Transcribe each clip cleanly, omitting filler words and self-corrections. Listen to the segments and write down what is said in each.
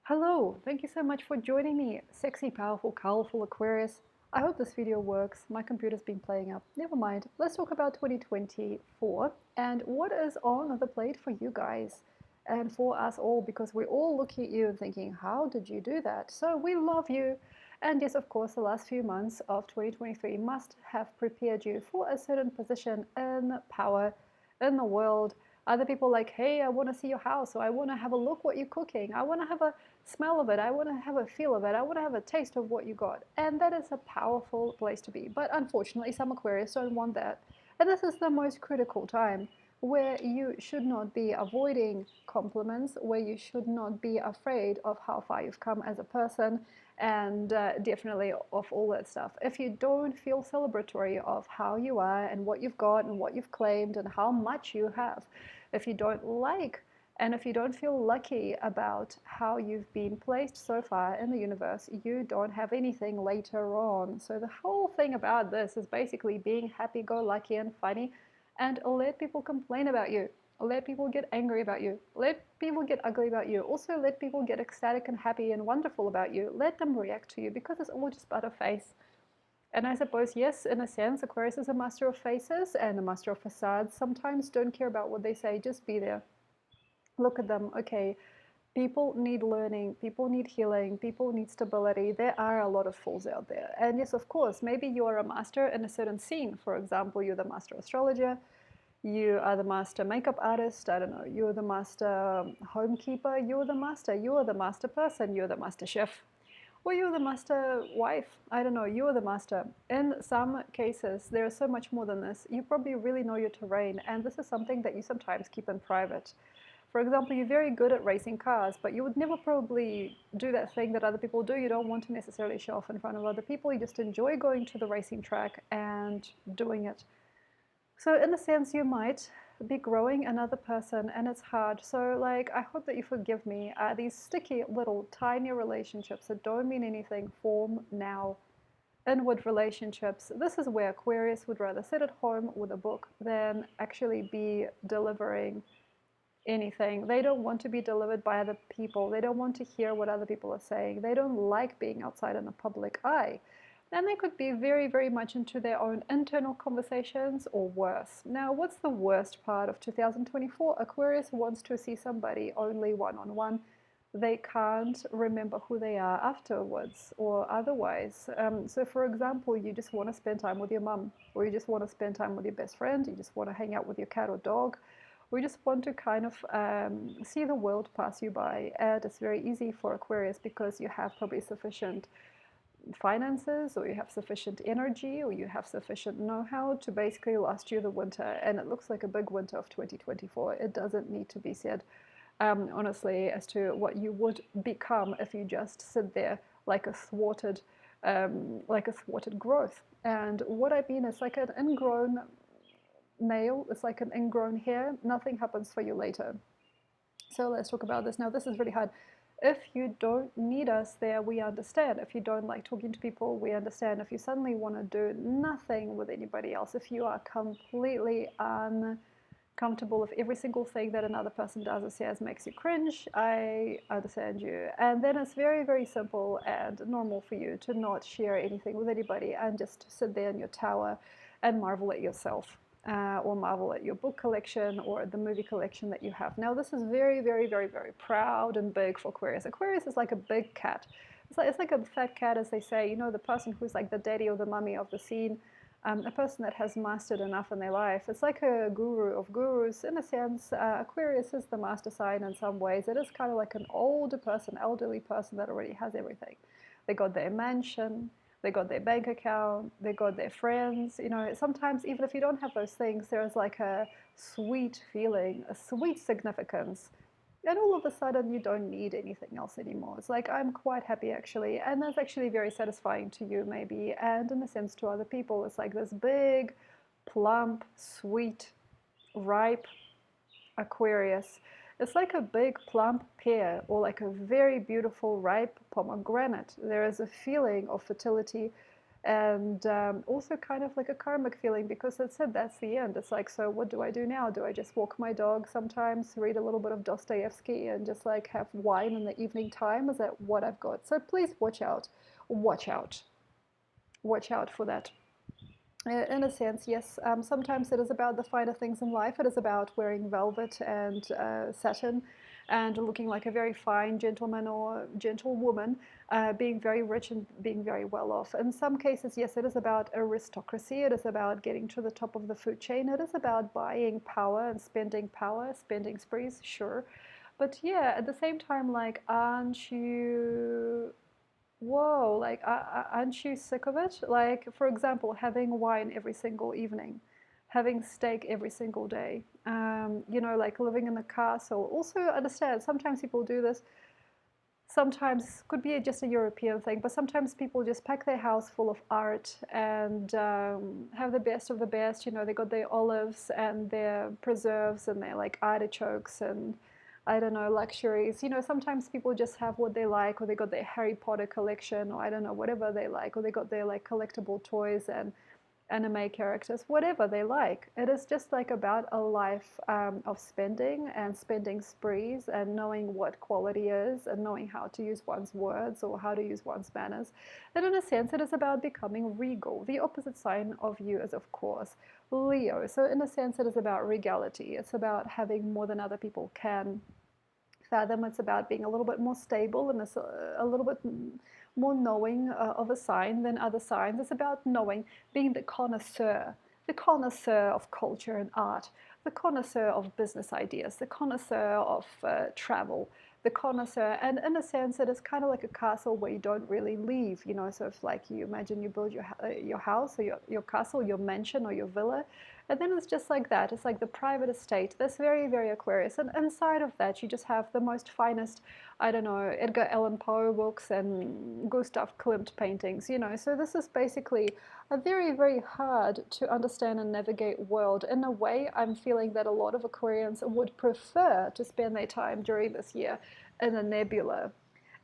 Hello, thank you so much for joining me, sexy, powerful, colorful Aquarius. I hope this video works. My computer's been playing up. Never mind. Let's talk about 2024 and what is on the plate for you guys and for us all, because we're all looking at you and thinking, how did you do that? So we love you. And yes, of course, the last few months of 2023 must have prepared you for a certain position in power in the world. Other people like, hey, I want to see your house, or I want to have a look what you're cooking. I want to have a smell of it. I want to have a feel of it. I want to have a taste of what you got. And that is a powerful place to be. But unfortunately, some Aquarius don't want that. And this is the most critical time where you should not be avoiding compliments, where you should not be afraid of how far you've come as a person, and definitely of all that stuff. If you don't feel celebratory of how you are and what you've got and what you've claimed and how much you have, if you don't like and if you don't feel lucky about how you've been placed so far in the universe, you don't have anything later on. So the whole thing about this is basically being happy-go-lucky and funny, and let people complain about you. Let people get angry about you. Let people get ugly about you. Also, let people get ecstatic and happy and wonderful about you. Let them react to you, because it's all just but a face. And I suppose, yes, in a sense, Aquarius is a master of faces and a master of facades. Sometimes don't care about what they say, just be there. Look at them. Okay, people need learning, people need healing, people need stability. There are a lot of fools out there. And yes, of course, maybe you're a master in a certain scene. For example, you're the master astrologer, you are the master makeup artist, I don't know, you're the master homekeeper, you're the master person, you're the master chef, or you're the master wife, I don't know, you're the master. In some cases, there is so much more than this. You probably really know your terrain, and this is something that you sometimes keep in private. For example, you're very good at racing cars, but you would never probably do that thing that other people do. You don't want to necessarily show off in front of other people. You just enjoy going to the racing track and doing it. So in a sense, you might be growing another person, and it's hard. So like, I hope that you forgive me. These sticky little tiny relationships that don't mean anything form now. Inward relationships. This is where Aquarius would rather sit at home with a book than actually be delivering anything. They don't want to be delivered by other people. They don't want to hear what other people are saying. They don't like being outside in the public eye. And they could be very, very much into their own internal conversations, or worse. Now, what's the worst part of 2024? Aquarius wants to see somebody only one-on-one. They can't remember who they are afterwards or otherwise. So for example, you just want to spend time with your mum, or you just want to spend time with your best friend, you just want to hang out with your cat or dog. We just want to kind of see the world pass you by. And it's very easy for Aquarius because you have probably sufficient finances, or you have sufficient energy, or you have sufficient know-how to basically last you the winter. And it looks like a big winter of 2024. It doesn't need to be said, honestly, as to what you would become if you just sit there like a thwarted growth. And what I mean is like an ingrown nail, it's like an ingrown hair. Nothing happens for you later. So let's talk about this. Now, this is really hard. If you don't need us there, we understand. If you don't like talking to people, we understand. If you suddenly want to do nothing with anybody else, if you are completely uncomfortable with every single thing that another person does or says makes you cringe, I understand you. And then it's very, very simple and normal for you to not share anything with anybody and just sit there in your tower and marvel at yourself. Or marvel at your book collection or the movie collection that you have. Now, this is very, very, very, very proud and big for Aquarius. Aquarius is like a big cat. It's like a fat cat, as they say, you know, the person who's like the daddy or the mummy of the scene, a person that has mastered enough in their life. It's like a guru of gurus. In a sense, Aquarius is the master sign in some ways. It is kind of like an older person, elderly person that already has everything. They got their mansion, they got their bank account, they got their friends. You know, sometimes even if you don't have those things, there's like a sweet feeling, a sweet significance. And all of a sudden, you don't need anything else anymore. It's like, I'm quite happy actually. And that's actually very satisfying to you, maybe. And in a sense, to other people, it's like this big, plump, sweet, ripe Aquarius. It's like a big plump pear, or like a very beautiful ripe pomegranate. There is a feeling of fertility. and also kind of like a karmic feeling, because it said that's the end. It's like, so what do I do now? Do I just walk my dog sometimes, read a little bit of Dostoevsky, and just like have wine in the evening time? Is that what I've got? So please watch out, watch out, watch out for that. In a sense, yes. Sometimes it is about the finer things in life. It is about wearing velvet and satin and looking like a very fine gentleman or gentlewoman, being very rich and being very well off. In some cases, yes, it is about aristocracy. It is about getting to the top of the food chain. It is about buying power, spending sprees, sure. But yeah, at the same time, like, aren't you whoa, like, aren't you sick of it? Like, for example, having wine every single evening, having steak every single day, like living in a castle. Also, understand, sometimes people do this. Sometimes could be just a European thing, but sometimes people just pack their house full of art and have the best of the best. They got their olives and their preserves and their like artichokes and I don't know, luxuries. Sometimes people just have what they like, or they got their Harry Potter collection, or I don't know, whatever they like, or they got their like collectible toys and anime characters, whatever they like. It is just like about a life of spending and spending sprees and knowing what quality is and knowing how to use one's words or how to use one's manners. And in a sense, it is about becoming regal. The opposite sign of you is, of course, Leo. So in a sense, it is about regality. It's about having more than other people can fathom. It's about being a little bit more stable and a little bit more knowing of a sign than other signs. It's about knowing, being the connoisseur of culture and art, the connoisseur of business ideas, the connoisseur of travel, the connoisseur. And in a sense, it is kind of like a castle where you don't really leave. So if like you imagine you build your house or your castle, your mansion or your villa, and then it's just like that. It's like the private estate. That's very, very Aquarius. And inside of that, you just have the most finest, I don't know, Edgar Allan Poe books and Gustav Klimt paintings, So this is basically a very, very hard to understand and navigate world. In a way, I'm feeling that a lot of Aquarians would prefer to spend their time during this year in a nebula.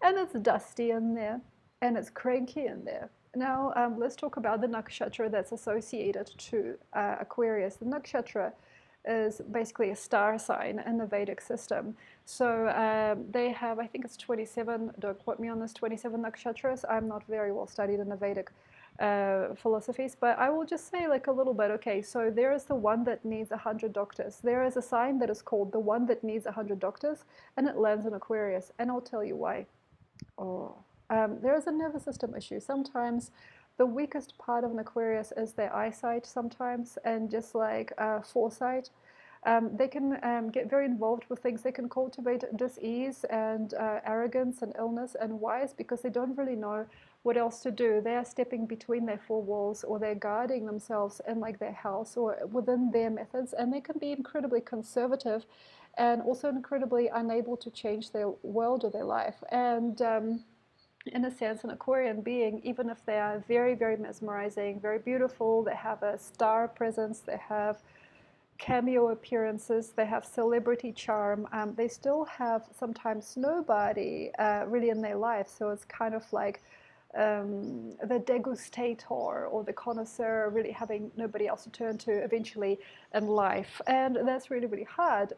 And it's dusty in there, and it's cranky in there. Now, let's talk about the nakshatra that's associated to Aquarius. The nakshatra is basically a star sign in the Vedic system. So they have, I think it's 27, don't quote me on this, 27 nakshatras. I'm not very well studied in the Vedic philosophies, but I will just say like a little bit. Okay, so there is the one that needs 100 doctors. There is a sign that is called the one that needs 100 doctors, and it lands in Aquarius, and I'll tell you why. Oh. There is a nervous system issue. Sometimes the weakest part of an Aquarius is their eyesight sometimes, and just like foresight. They can get very involved with things. They can cultivate dis-ease and arrogance and illness and wise because they don't really know what else to do. They are stepping between their four walls, or they're guarding themselves in like their house or within their methods, and they can be incredibly conservative and also incredibly unable to change their world or their life. And in a sense, an Aquarian being, even if they are very, very mesmerizing, very beautiful, they have a star presence, they have cameo appearances, they have celebrity charm, they still have sometimes nobody really in their life. So it's kind of like the degustator or the connoisseur really having nobody else to turn to eventually in life. And that's really, really hard.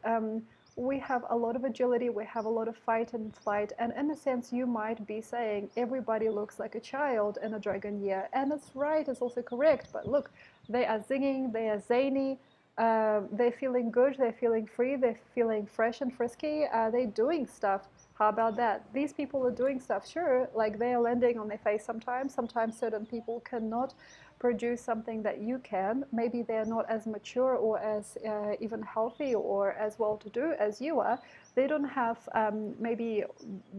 We have a lot of agility, we have a lot of fight and flight, and in a sense you might be saying everybody looks like a child in a dragon year, and it's right, it's also correct, but look, they are zinging, they are zany, they're feeling good, they're feeling free, they're feeling fresh and frisky, they're doing stuff. How about that? These people are doing stuff, sure, like they are landing on their face sometimes certain people cannot produce something that you can. Maybe they're not as mature or as even healthy or as well-to-do as you are. They don't have maybe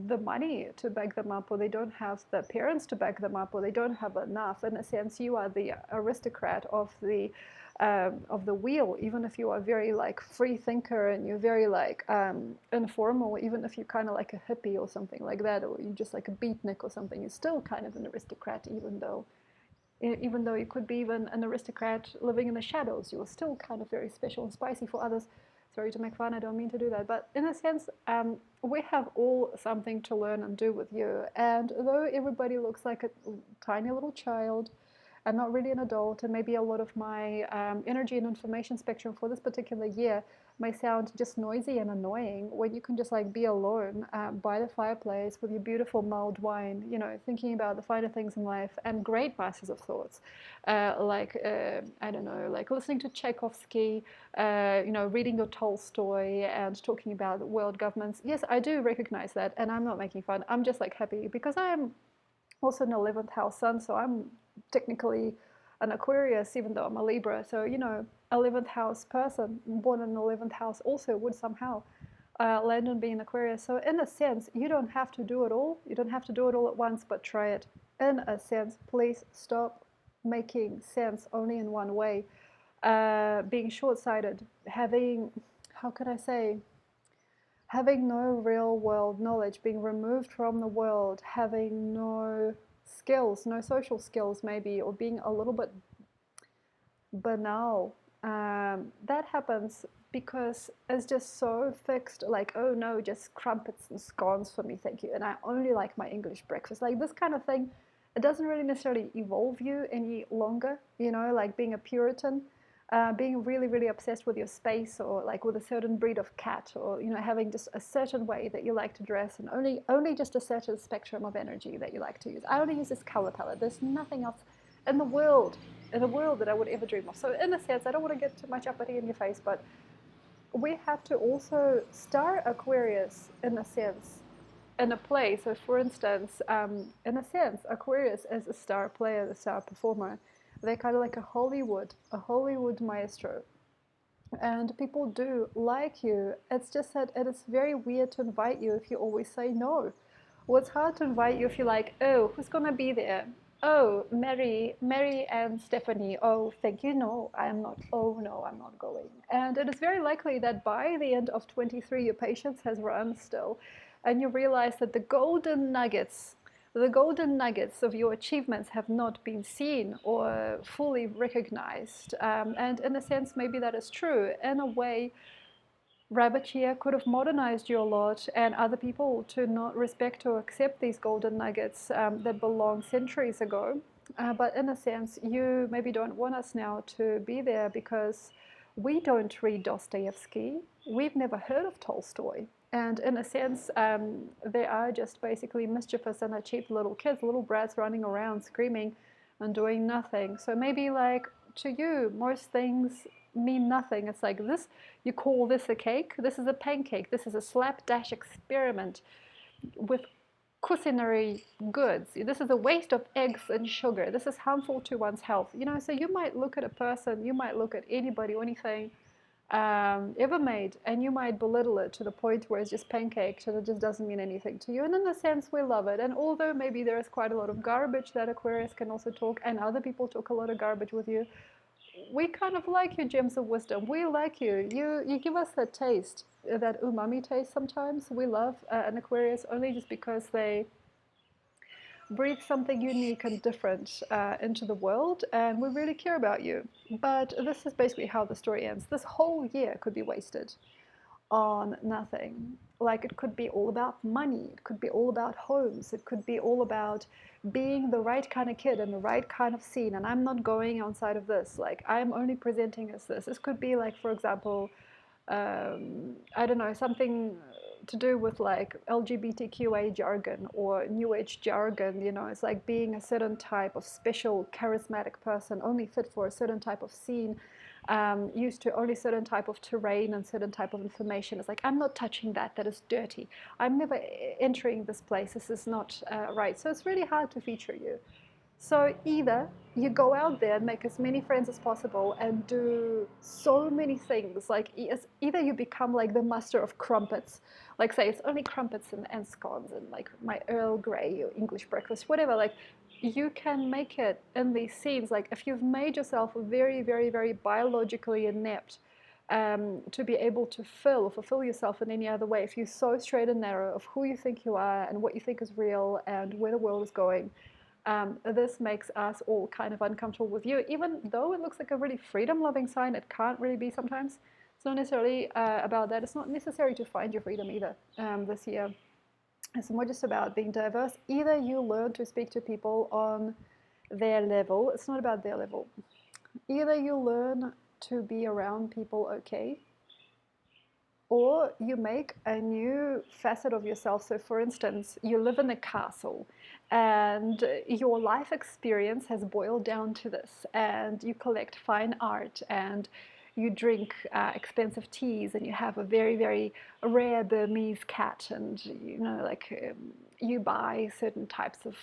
the money to back them up, or they don't have the parents to back them up, or they don't have enough. In a sense, you are the aristocrat of the wheel, even if you are very like free thinker and you're very like informal, even if you're kind of like a hippie or something like that, or you're just like a beatnik or something, you're still kind of an aristocrat, even though you could be even an aristocrat living in the shadows, you're still kind of very special and spicy for others. Sorry to make fun, I don't mean to do that. But in a sense, we have all something to learn and do with you. And though everybody looks like a tiny little child, and not really an adult, and maybe a lot of my energy and information spectrum for this particular year may sound just noisy and annoying, when you can just like be alone by the fireplace with your beautiful mulled wine, you know, thinking about the finer things in life and great masses of thoughts, I don't know, like listening to Tchaikovsky, you know, reading your Tolstoy and talking about world governments. Yes, I do recognize that, and I'm not making fun. I'm just like happy because I am also an 11th house sun, so I'm technically an Aquarius, even though I'm a Libra. So, you know, 11th house person born in 11th house also would somehow land on being Aquarius. So, in a sense, you don't have to do it all. You don't have to do it all at once, but try it. In a sense, please stop making sense only in one way. Being short sighted, having, how could I say, having no real world knowledge, being removed from the world, having no skills, no social skills maybe, or being a little bit banal. That happens because it's just so fixed, like, oh no, just crumpets and scones for me, thank you. And I only like my English breakfast. Like this kind of thing, it doesn't really necessarily evolve you any longer, you know, like being a Puritan. Being really, really obsessed with your space, or like with a certain breed of cat, or you know, having just a certain way that you like to dress, and only just a certain spectrum of energy that you like to use. I only use this color palette. There's nothing else in the world that I would ever dream of. So in a sense, I don't want to get too much uppity in your face, but we have to also star Aquarius in a sense, in a play. So for instance, in a sense, Aquarius is a star player, the star performer. They're kind of like a Hollywood maestro. And people do like you. It's just that it is very weird to invite you if you always say no. Well, it's hard to invite you if you're like, oh, who's gonna be there? Oh, Mary and Stephanie. Oh, thank you. No, I am not. Oh, no, I'm not going. And it is very likely that by the end of 23, your patience has run still. And you realize that the golden nuggets of your achievements have not been seen or fully recognized. And in a sense, maybe that is true. In a way, Rabbit here could have modernized you a lot, and other people to not respect or accept these golden nuggets that belong centuries ago. But in a sense, you maybe don't want us now to be there because we don't read Dostoevsky. We've never heard of Tolstoy. And in a sense, they are just basically mischievous and cheap little kids, little brats running around screaming and doing nothing. So maybe like to you, most things mean nothing. It's like this, you call this a cake? This is a pancake. This is a slapdash experiment with culinary goods. This is a waste of eggs and sugar. This is harmful to one's health. You know, so you might look at a person, you might look at anybody or anything ever made, and you might belittle it to the point where it's just pancake, and it just doesn't mean anything to you. And in a sense, we love it. And although maybe there is quite a lot of garbage that Aquarius can also talk, and other people talk a lot of garbage with you, we kind of like your gems of wisdom. We like you. You give us that taste, that umami taste sometimes. We love an Aquarius only just because they breathe something unique and different into the world, and we really care about you. But this is basically how the story ends. This whole year could be wasted on nothing. Like it could be all about money, it could be all about homes, it could be all about being the right kind of kid in the right kind of scene. And I'm not going outside of this. Like I'm only presenting as this. This could be like, for example, I don't know, something to do with like LGBTQA jargon or New Age jargon. You know, it's like being a certain type of special charismatic person, only fit for a certain type of scene, used to only certain type of terrain and certain type of information. It's like, I'm not touching that. That is dirty. I'm never entering this place. This is not right. So it's really hard to feature you. So either you go out there and make as many friends as possible and do so many things, like either you become like the master of crumpets, like say it's only crumpets and scones and like my Earl Grey or English breakfast, whatever, like you can make it in these scenes. Like if you've made yourself very, very, very biologically inept to be able to fulfill yourself in any other way, if you're so straight and narrow of who you think you are and what you think is real and where the world is going, this makes us all kind of uncomfortable with you. Even though it looks like a really freedom-loving sign, it can't really be sometimes. It's not necessarily about that. It's not necessary to find your freedom either this year. It's more just about being diverse. Either you learn to speak to people on their level. It's not about their level. Either you learn to be around people okay, or you make a new facet of yourself. So, for instance, you live in a castle and your life experience has boiled down to this, and you collect fine art and you drink expensive teas and you have a very, very rare Burmese cat, and you buy certain types of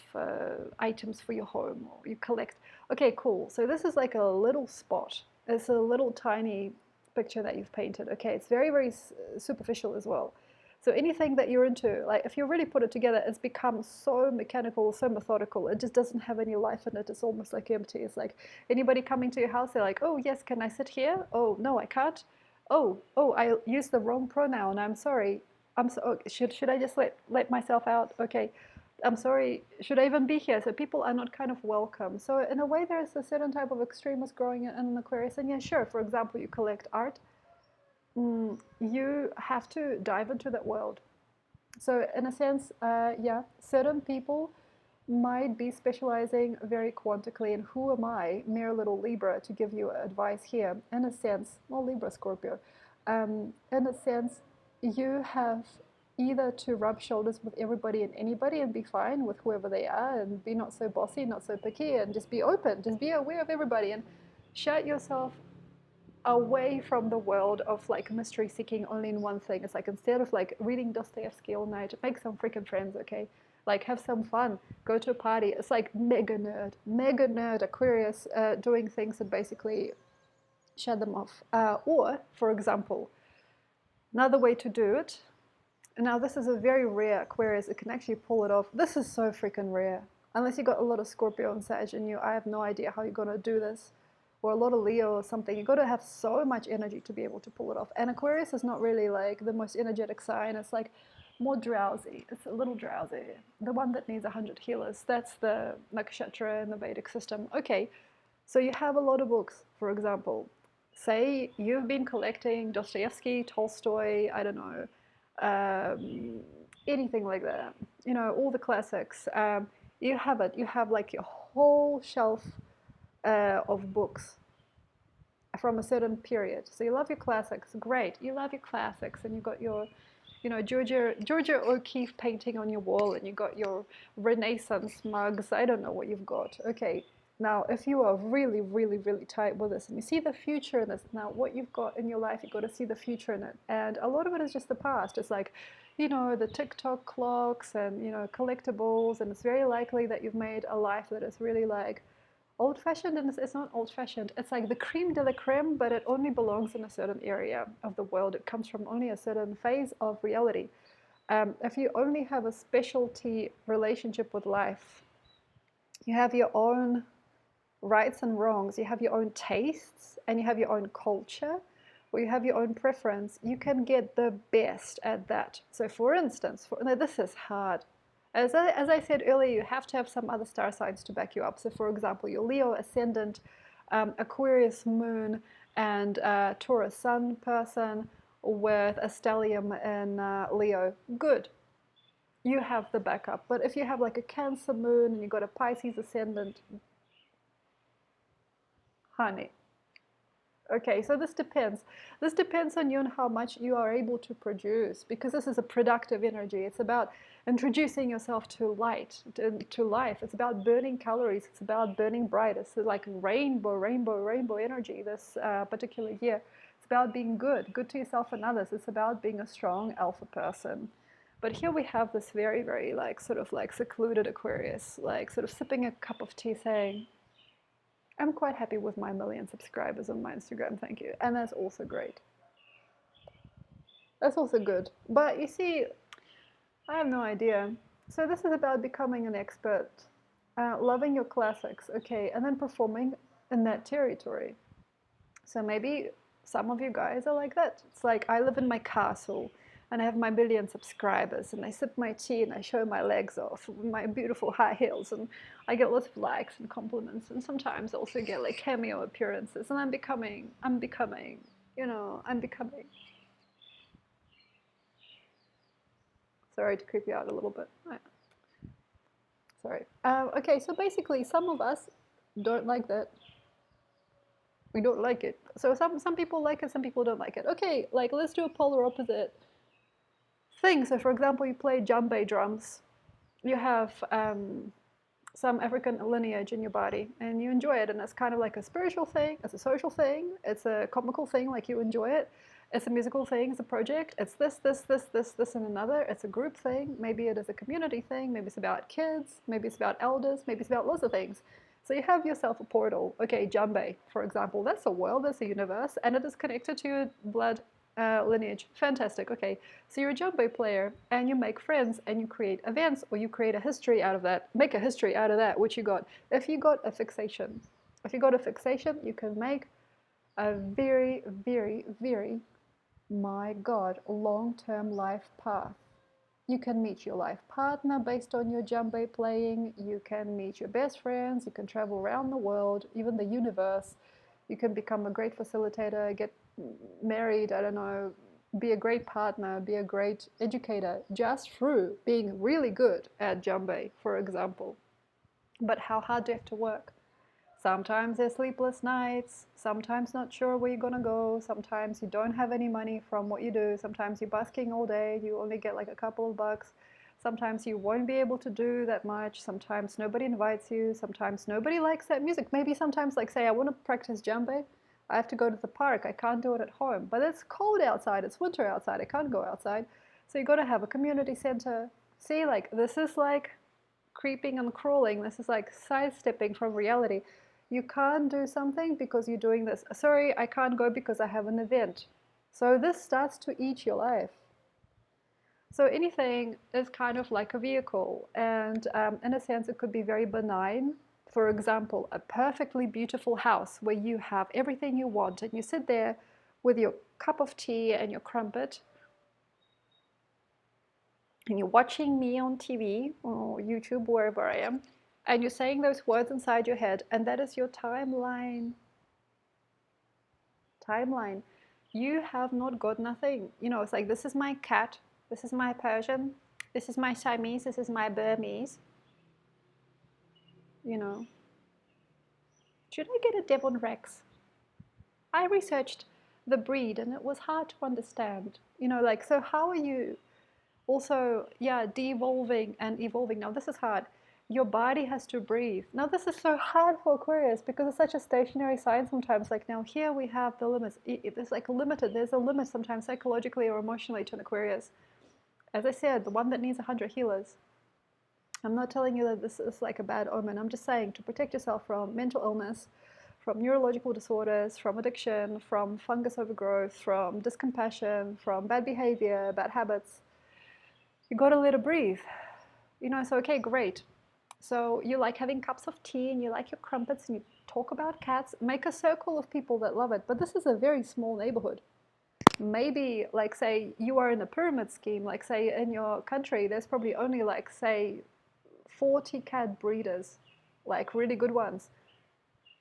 items for your home, or you collect. Okay, cool. So, this is like a little spot. It's a little tiny picture that you've painted. Okay, it's very, very superficial as well. So anything that you're into, like if you really put it together, it's become so mechanical, so methodical. It just doesn't have any life in it. It's almost like empty. It's like anybody coming to your house, they're like, oh yes, can I sit here? Oh no, I can't. Oh, I used the wrong pronoun. I'm sorry. Should I just let myself out? Okay. I'm sorry, should I even be here? So people are not kind of welcome. So in a way, there's a certain type of extremist growing in an Aquarius. And yeah, sure, for example, you collect art. You have to dive into that world. So in a sense, yeah, certain people might be specializing very quantically in who am I, mere little Libra, to give you advice here. In a sense, well, Libra, Scorpio. In a sense, you have either to rub shoulders with everybody and anybody and be fine with whoever they are and be not so bossy, not so picky, and just be open, just be aware of everybody and shut yourself away from the world of like mystery seeking only in one thing. It's like instead of like reading Dostoevsky all night, make some freaking friends, okay? Like have some fun, go to a party. It's like mega nerd Aquarius doing things that basically shut them off. Or, for example, another way to do it. Now, this is a very rare Aquarius. It can actually pull it off. This is so freaking rare. Unless you got a lot of Scorpio and Sag in you, I have no idea how you're going to do this. Or a lot of Leo or something. You've got to have so much energy to be able to pull it off. And Aquarius is not really like the most energetic sign. It's like more drowsy. It's a little drowsy. The one that needs 100 healers. That's the nakshatra in the Vedic system. Okay, so you have a lot of books, for example. Say you've been collecting Dostoevsky, Tolstoy, I don't know, anything like that. You know, all the classics. You have it. You have like your whole shelf of books from a certain period. So you love your classics, great. You love your classics, and you got your, Georgia O'Keeffe painting on your wall, and you got your Renaissance mugs. I don't know what you've got. Okay, now if you are really, really, really tight with this, and you see the future in this, now what you've got in your life, you've got to see the future in it. And a lot of it is just the past. It's like, the TikTok clocks and collectibles, and it's very likely that you've made a life that is really like old-fashioned, and it's not old-fashioned. It's like the creme de la creme, but it only belongs in a certain area of the world. It comes from only a certain phase of reality. If you only have a specialty relationship with life, you have your own rights and wrongs, you have your own tastes, and you have your own culture, or you have your own preference, you can get the best at that. So for instance, now this is hard. As I said earlier, you have to have some other star signs to back you up. So for example, your Leo ascendant, Aquarius moon, and Taurus sun person with a stellium in Leo, good. You have the backup. But if you have like a Cancer moon and you've got a Pisces ascendant, honey. Okay, so this depends. This depends on you and how much you are able to produce, because this is a productive energy. It's about introducing yourself to light, to life. It's about burning calories. It's about burning bright. It's like rainbow energy this particular year. It's about being good to yourself and others. It's about being a strong alpha person. But here we have this very, very like sort of like secluded Aquarius, like sort of sipping a cup of tea saying, I'm quite happy with my 1,000,000 subscribers on my Instagram, thank you. And that's also great. That's also good. But you see, I have no idea. So this is about becoming an expert, loving your classics, okay, and then performing in that territory. So maybe some of you guys are like that. It's like I live in my castle and I have my 1,000,000 subscribers and I sip my tea and I show my legs off with my beautiful high heels and I get lots of likes and compliments and sometimes also get like cameo appearances and I'm becoming. Sorry to creep you out a little bit. Sorry. Okay, so basically some of us Don't like that. We don't like it. So some people like it, some people don't like it. Okay, like let's do a polar opposite thing. So for example, you play djembe drums. You have some African lineage in your body and you enjoy it, and it's kind of like a spiritual thing, it's a social thing, it's a comical thing, like you enjoy it. It's a musical thing, it's a project, it's this and another, it's a group thing, maybe it is a community thing, maybe it's about kids, maybe it's about elders, maybe it's about lots of things. So you have yourself a portal. Okay, djembe, for example, that's a world, that's a universe, and it is connected to your blood lineage. Fantastic. Okay, so you're a djembe player and you make friends and you create events, or you create a history out of that, make a history out of that, which you got. If you got a fixation, you can make a very, very, very, my God, long-term life path. You can meet your life partner based on your djembe playing. You can meet your best friends. You can travel around the world, even the universe. You can become a great facilitator, get married, I don't know, be a great partner, be a great educator, just through being really good at djembe, for example. But how hard do you have to work? Sometimes there's sleepless nights, sometimes not sure where you're gonna go, sometimes you don't have any money from what you do, sometimes you're busking all day, you only get like a couple of bucks, sometimes you won't be able to do that much, sometimes nobody invites you, sometimes nobody likes that music. Maybe sometimes, like say I want to practice djembe, I have to go to the park, I can't do it at home, but it's cold outside, it's winter outside, I can't go outside, so you got to have a community center. See, like this is like creeping and crawling, this is like sidestepping from reality. You can't do something because you're doing this. Sorry, I can't go because I have an event. So this starts to eat your life. So anything is kind of like a vehicle, and in a sense, it could be very benign. For example, a perfectly beautiful house where you have everything you want, and you sit there with your cup of tea and your crumpet, and you're watching me on TV or YouTube, wherever I am, and you're saying those words inside your head, and that is your timeline. Timeline. You have not got nothing. You know, it's like, this is my cat, this is my Persian, this is my Siamese, this is my Burmese. You know, should I get a Devon Rex? I researched the breed and it was hard to understand. You know, like, so how are you also, yeah, de-evolving and evolving? Now, this is hard. Your body has to breathe. Now, this is so hard for Aquarius because it's such a stationary sign sometimes. Like, now here we have the limits. It's like limited. There's a limit sometimes psychologically or emotionally to an Aquarius. As I said, the one that needs 100 healers. I'm not telling you that this is like a bad omen. I'm just saying to protect yourself from mental illness, from neurological disorders, from addiction, from fungus overgrowth, from discompassion, from bad behavior, bad habits. You got to let it breathe. You know, so okay, great. So you like having cups of tea and you like your crumpets and you talk about cats. Make a circle of people that love it. But this is a very small neighborhood. Maybe, like, say, you are in a pyramid scheme. Like, say, in your country, there's probably only, like, say, 40 cat breeders, like really good ones.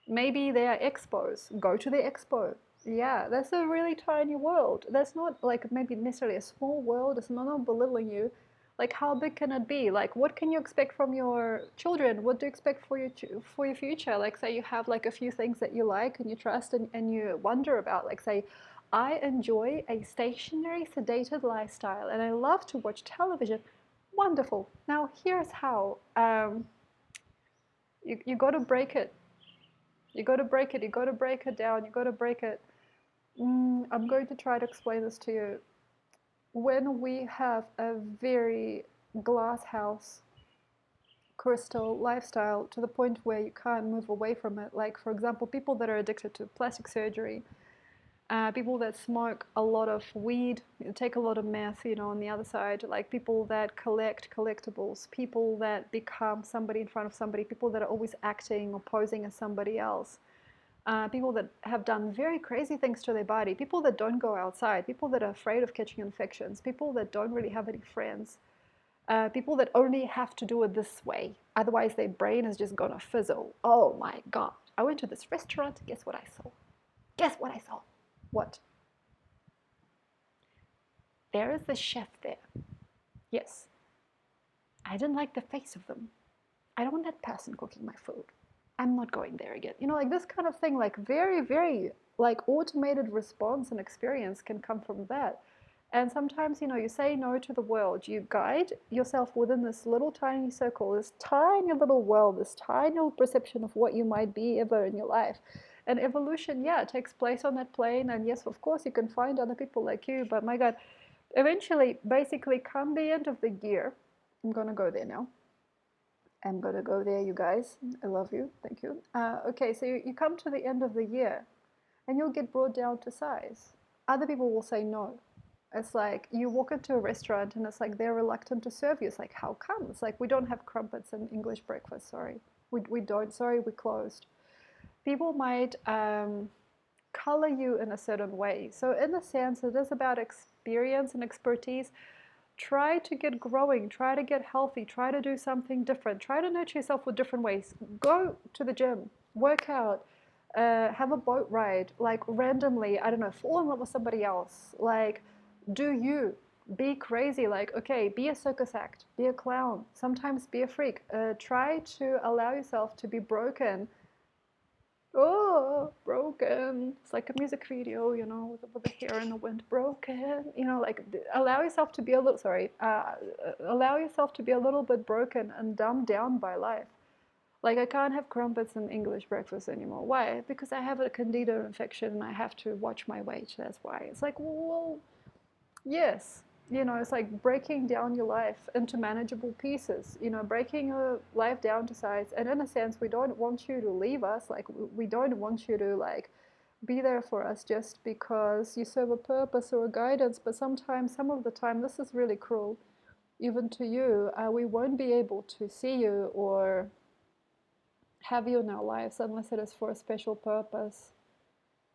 Maybe there are expos. Go to the expo. Yeah, that's a really tiny world. That's not like maybe necessarily a small world. It's not belittling you. Like, how big can it be? Like, what can you expect from your children? What do you expect for your future? Like, say you have like a few things that you like and you trust and you wonder about. Like, say, I enjoy a stationary, sedated lifestyle and I love to watch television. Wonderful. Now, here's how. You got to break it. You got to break it. You got to break it down. You got to break it. I'm going to try to explain this to you. When we have a very glass house crystal lifestyle to the point where you can't move away from it, like for example, people that are addicted to plastic surgery, people that smoke a lot of weed, take a lot of meth, you know, on the other side, like people that collect collectibles, people that become somebody in front of somebody, people that are always acting or posing as somebody else, people that have done very crazy things to their body, people that don't go outside, people that are afraid of catching infections, people that don't really have any friends, people that only have to do it this way, otherwise their brain is just gonna fizzle. Oh my God. I went to this restaurant, guess what I saw? Guess what I saw? What? There is the chef there. Yes. I didn't like the face of them. I don't want that person cooking my food. I'm not going there again. You know, like this kind of thing, like very, very like automated response and experience can come from that. And sometimes, you know, you say no to the world. You guide yourself within this little tiny circle, this tiny little world, this tiny little perception of what you might be ever in your life. And evolution, yeah, takes place on that plane. And yes, of course, you can find other people like you. But my God, eventually, basically, come the end of the year, I'm going to go there now. I'm gonna go there, you guys. I love you. Thank you. Okay, so you come to the end of the year and you'll get brought down to size. Other people will say no. It's like you walk into a restaurant and it's like they're reluctant to serve you. It's like, how come? It's like, we don't have crumpets and English breakfast. Sorry. We don't. Sorry, we're closed. People might color you in a certain way. So, in a sense, it is about experience and expertise. Try to get growing, try to get healthy, try to do something different, try to nurture yourself with different ways. Go to the gym, work out, have a boat ride, like randomly, I don't know, fall in love with somebody else. Like, do you be crazy? Like, okay, be a circus act, be a clown, sometimes be a freak. Try to allow yourself to be broken. Oh, broken. It's like a music video, you know, with the hair in the wind. Broken. You know, like allow yourself to be a little, sorry, allow yourself to be a little bit broken and dumbed down by life. Like I can't have crumpets and English breakfast anymore. Why? Because I have a candida infection and I have to watch my weight. That's why. It's like, well, yes, you know, it's like breaking down your life into manageable pieces, you know, breaking your life down to size. And in a sense, we don't want you to leave us. Like, we don't want you to, like, be there for us just because you serve a purpose or a guidance. But sometimes, some of the time, this is really cruel, even to you. We won't be able to see you or have you in our lives unless it is for a special purpose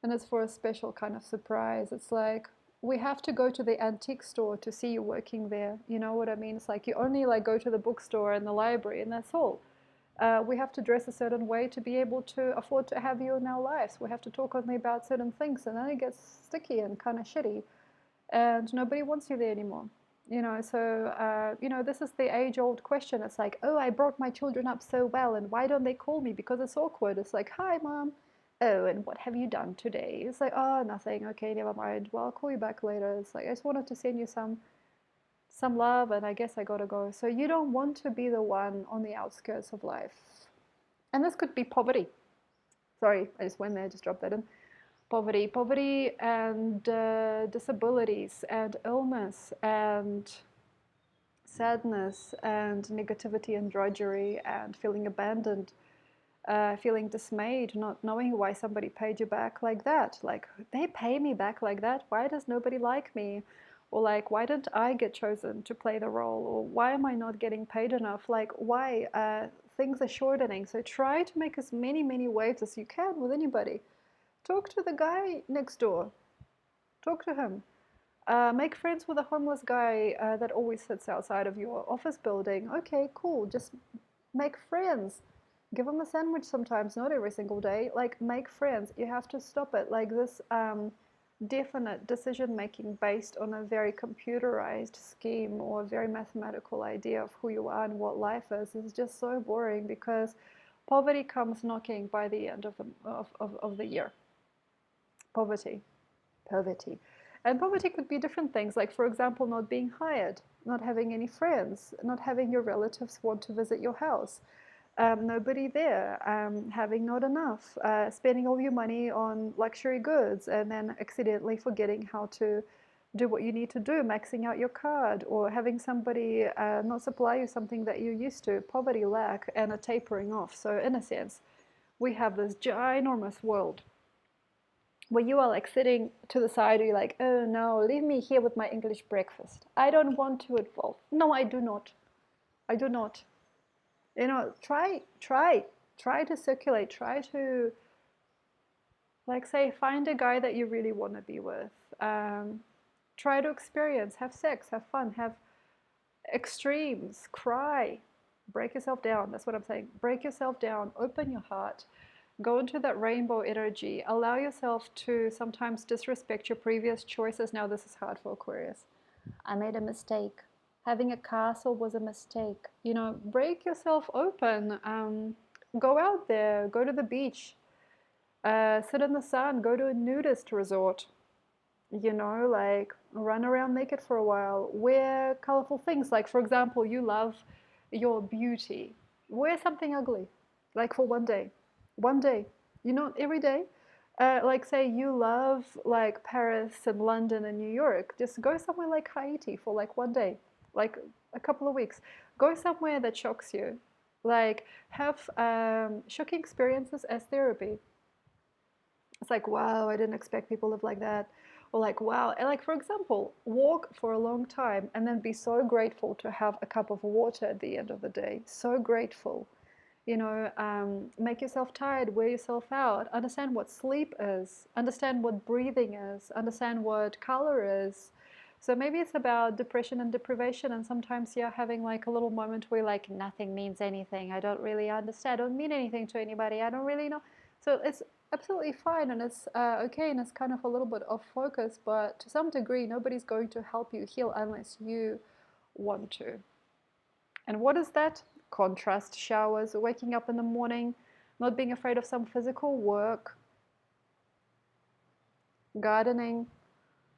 and it's for a special kind of surprise. It's like we have to go to the antique store to see you working there. You know what I mean? It's like you only like go to the bookstore and the library, and that's all. We have to dress a certain way to be able to afford to have you in our lives. We have to talk only about certain things, and then it gets sticky and kind of shitty, and nobody wants you there anymore. You know, so you know, this is the age-old question. It's like, oh, I brought my children up so well, and why don't they call me? Because it's awkward. It's like, hi, mom. Oh, and what have you done today? It's like, oh, nothing. Okay, never mind. Well, I'll call you back later. It's like I just wanted to send you some love, and I guess I gotta go. So you don't want to be the one on the outskirts of life, and this could be poverty. Sorry, I just went there, just dropped that in. Poverty, and disabilities, and illness, and sadness, and negativity, and drudgery, and feeling abandoned, feeling dismayed, not knowing why somebody paid you back like that. Like, they pay me back like that. Why does nobody like me? Or like, why didn't I get chosen to play the role? Or why am I not getting paid enough? Like, why? Things are shortening. So try to make as many waves as you can with anybody. Talk to the guy next door. Talk to him. Make friends with a homeless guy that always sits outside of your office building. Okay, cool. Just make friends. Give them a sandwich sometimes, not every single day. Like, make friends. You have to stop it. Like, this definite decision making based on a very computerized scheme or a very mathematical idea of who you are and what life is just so boring, because poverty comes knocking by the end of the year. Poverty. Poverty. And poverty could be different things, like, for example, not being hired, not having any friends, not having your relatives want to visit your house, nobody there, having not enough, spending all your money on luxury goods and then accidentally forgetting how to do what you need to do, maxing out your card, or having somebody not supply you something that you're used to. Poverty, lack, and a tapering off. So in a sense, we have this ginormous world where you are like sitting to the side, or you're like, oh no, leave me here with my English breakfast. I don't want to evolve. No, I do not. I do not. You know, try to circulate. Try to, like, say, find a guy that you really want to be with. Try to experience, have sex, have fun, have extremes, cry, break yourself down. That's what I'm saying. Break yourself down, open your heart. Go into that rainbow energy. Allow yourself to sometimes disrespect your previous choices. Now, this is hard for Aquarius. I made a mistake. Having a castle was a mistake. You know, break yourself open. Go out there, go to the beach, sit in the sun, go to a nudist resort, like run around naked for a while, wear colorful things. Like, for example, you love your beauty, wear something ugly, like for one day. One day, every day. Like, say you love like Paris and London and New York, just go somewhere like Haiti for like one day, like a couple of weeks. Go somewhere that shocks you, like have shocking experiences as therapy. It's like, wow, I didn't expect people live like that. Or like, wow. And like, for example, walk for a long time and then be so grateful to have a cup of water at the end of the day. So grateful. Make yourself tired, wear yourself out, understand what sleep is, understand what breathing is, understand what color is. So maybe it's about depression and deprivation, and sometimes you're having like a little moment where like nothing means anything. I don't really understand. I don't mean anything to anybody. I don't really know. So it's absolutely fine, and it's okay, and it's kind of a little bit off focus, but to some degree, nobody's going to help you heal unless you want to. And what is that? Contrast showers, waking up in the morning, not being afraid of some physical work, gardening,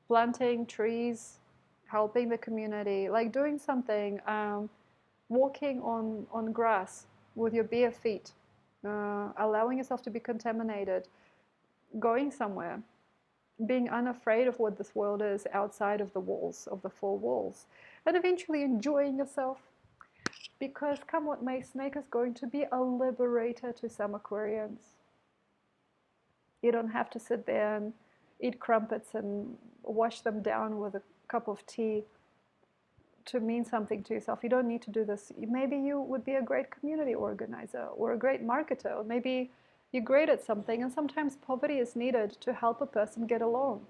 planting trees, helping the community, like doing something, walking on grass with your bare feet, allowing yourself to be contaminated, going somewhere, being unafraid of what this world is outside of the walls, of the four walls, and eventually enjoying yourself. Because come what may, Snake is going to be a liberator to some Aquarians. You don't have to sit there and eat crumpets and wash them down with a cup of tea to mean something to yourself. You don't need to do this. Maybe you would be a great community organizer or a great marketer, or maybe you're great at something, and sometimes poverty is needed to help a person get along.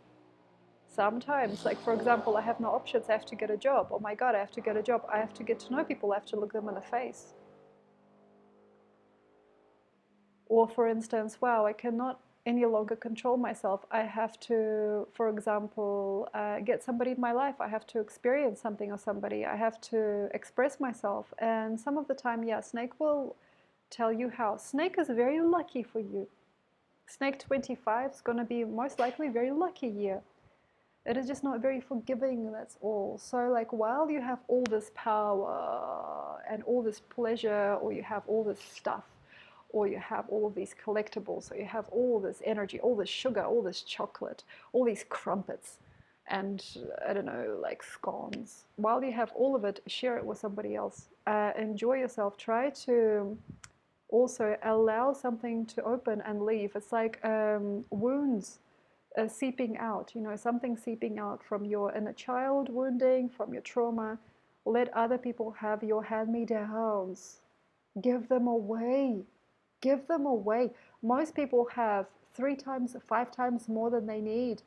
Sometimes, like for example, I have no options, I have to get a job. Oh my God, I have to get a job. I have to get to know people, I have to look them in the face. Or for instance, wow, I cannot any longer control myself. I have to, for example, get somebody in my life. I have to experience something or somebody. I have to express myself. And some of the time, yeah, Snake will tell you how. Snake is very lucky for you. Snake 25 is going to be most likely a very lucky year. It is just not very forgiving, that's all. So like while you have all this power and all this pleasure, or you have all this stuff, or you have all of these collectibles, or you have all this energy, all this sugar, all this chocolate, all these crumpets, and I don't know, like scones. While you have all of it, share it with somebody else. Enjoy yourself. Try to also allow something to open and leave. It's like wounds seeping out, something seeping out from your inner child wounding, from your trauma. Let other people have your hand-me-downs. Give them away. Give them away. Most people have 3 times, 5 times more than they need.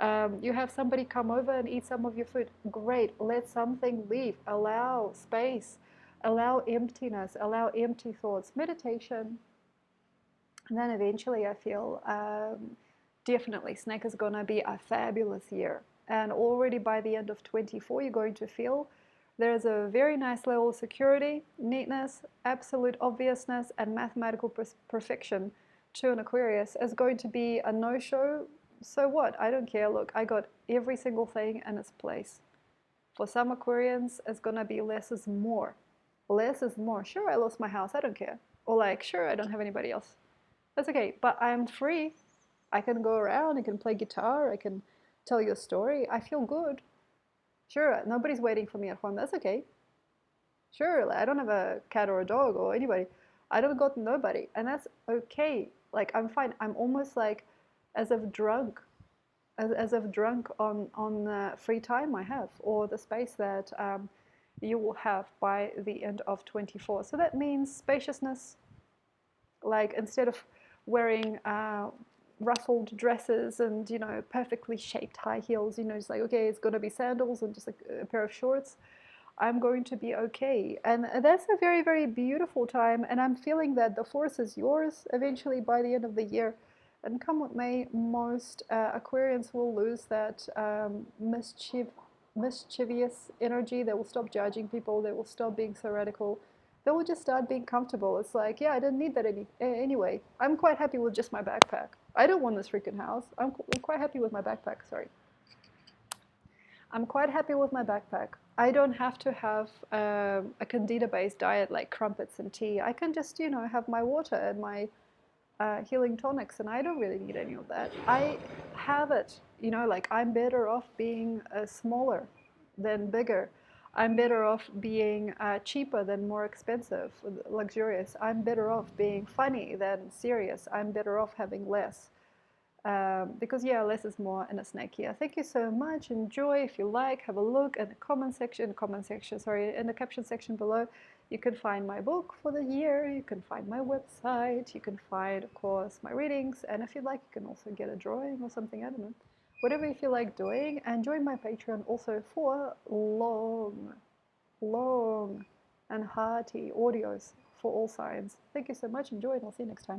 You have somebody come over and eat some of your food. Great. Let something leave. Allow space. Allow emptiness. Allow empty thoughts. Meditation. And then eventually I feel definitely Snake is going to be a fabulous year. And already by the end of 24, you're going to feel there's a very nice level of security, neatness, absolute obviousness, and mathematical perfection to an Aquarius. Is going to be a no-show. So what? I don't care. Look, I got every single thing in its place. For some Aquarians, it's going to be less is more. Less is more. Sure, I lost my house. I don't care. Or like, sure, I don't have anybody else. That's okay. But I'm free. I can go around. I can play guitar. I can tell you a story. I feel good. Sure, nobody's waiting for me at home. That's okay. Sure, I don't have a cat or a dog or anybody. I don't got nobody. And that's okay. Like, I'm fine. I'm almost like as if drunk. As if drunk on the free time I have, or the space that you will have by the end of 24. So that means spaciousness. Like, instead of wearing ruffled dresses and perfectly shaped high heels, it's like, okay, it's going to be sandals and just like a pair of shorts. I'm going to be okay. And that's a very, very beautiful time, and I'm feeling that the force is yours eventually by the end of the year. And come what may, most Aquarians will lose that mischievous energy. They will stop judging people. They will stop being so radical. they will just start being comfortable. It's like, yeah, I didn't need that anyway. I'm quite happy with just my backpack. I don't want this freaking house. I'm quite happy with my backpack. Sorry. I'm quite happy with my backpack. I don't have to have a candida-based diet like crumpets and tea. I can just, have my water and my healing tonics, and I don't really need any of that. I have it, like I'm better off being smaller than bigger. I'm better off being cheaper than more expensive, luxurious. I'm better off being funny than serious. I'm better off having less. Because yeah, less is more in a snake here. Thank you so much. Enjoy. If you like, have a look at the in the caption section below. You can find my book for the year. You can find my website. You can find, of course, my readings. And if you'd like, you can also get a drawing or something. I don't know. Whatever you feel like doing. And join my Patreon also for long and hearty audios for all signs. Thank you so much. Enjoy, and I'll see you next time.